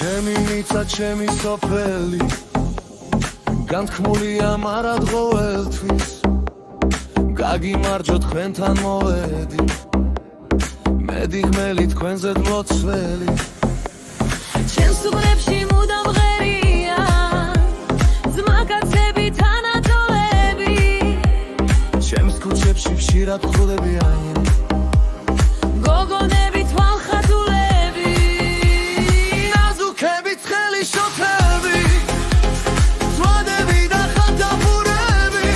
ჩემი მიცა ჩემი სოფელი განთქმულია მარად ყოველთვის გაგიმარჯო თქვენთან მოვედი მედიღმელი თქვენზე მლოცველი ჩემს უბნებში მუდამ ღერია ძმაკაცები თანატოლები ჩემს ქუჩებში ხშირად ხვდებიან გოგონები თვალხატულები ნაზუქები ცხელი შოთები ზვადები და ხატაბურები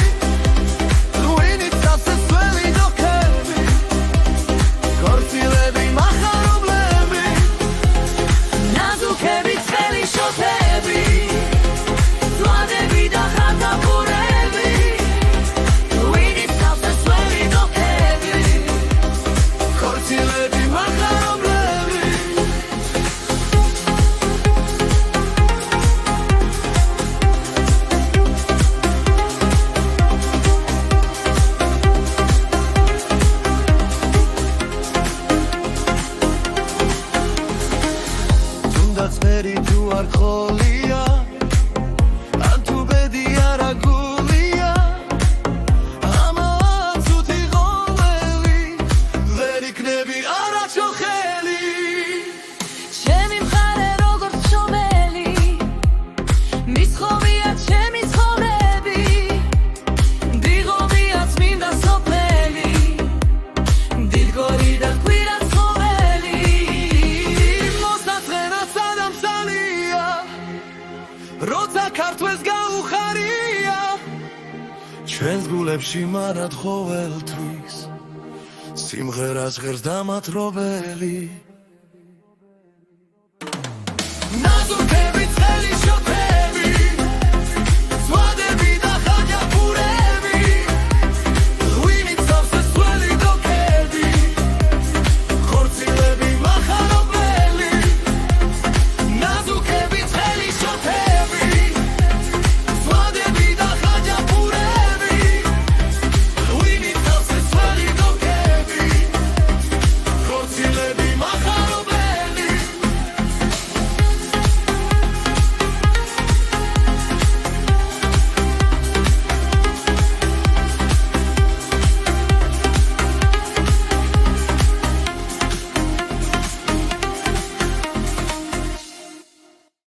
რუინით სასესველი დოქები ქორწილები მახარებლები ნაზუქები ცხელი შოთები ზვადები და ხატაბურები რუინით სასესველი დოქები ქორწილები მახარებლები თუნდაც მერი თუ არ ხოლია ან თუ ბედი არა გულია ამაც უთი ღოლელი ვერ იქნები არაჩოხელი ჩემი მხარე როგორც შობელი მისხოვია ჩემი ცხოვრები დიღობია წმინდა სოფელი დიდგორი და კვირა ცხოველი მოსაწყენა სადამსალია როცა ქართველს გაუხარია ჩვენს გულებში მარად ყოველთვის სიმღერას ღერს დამათრობელი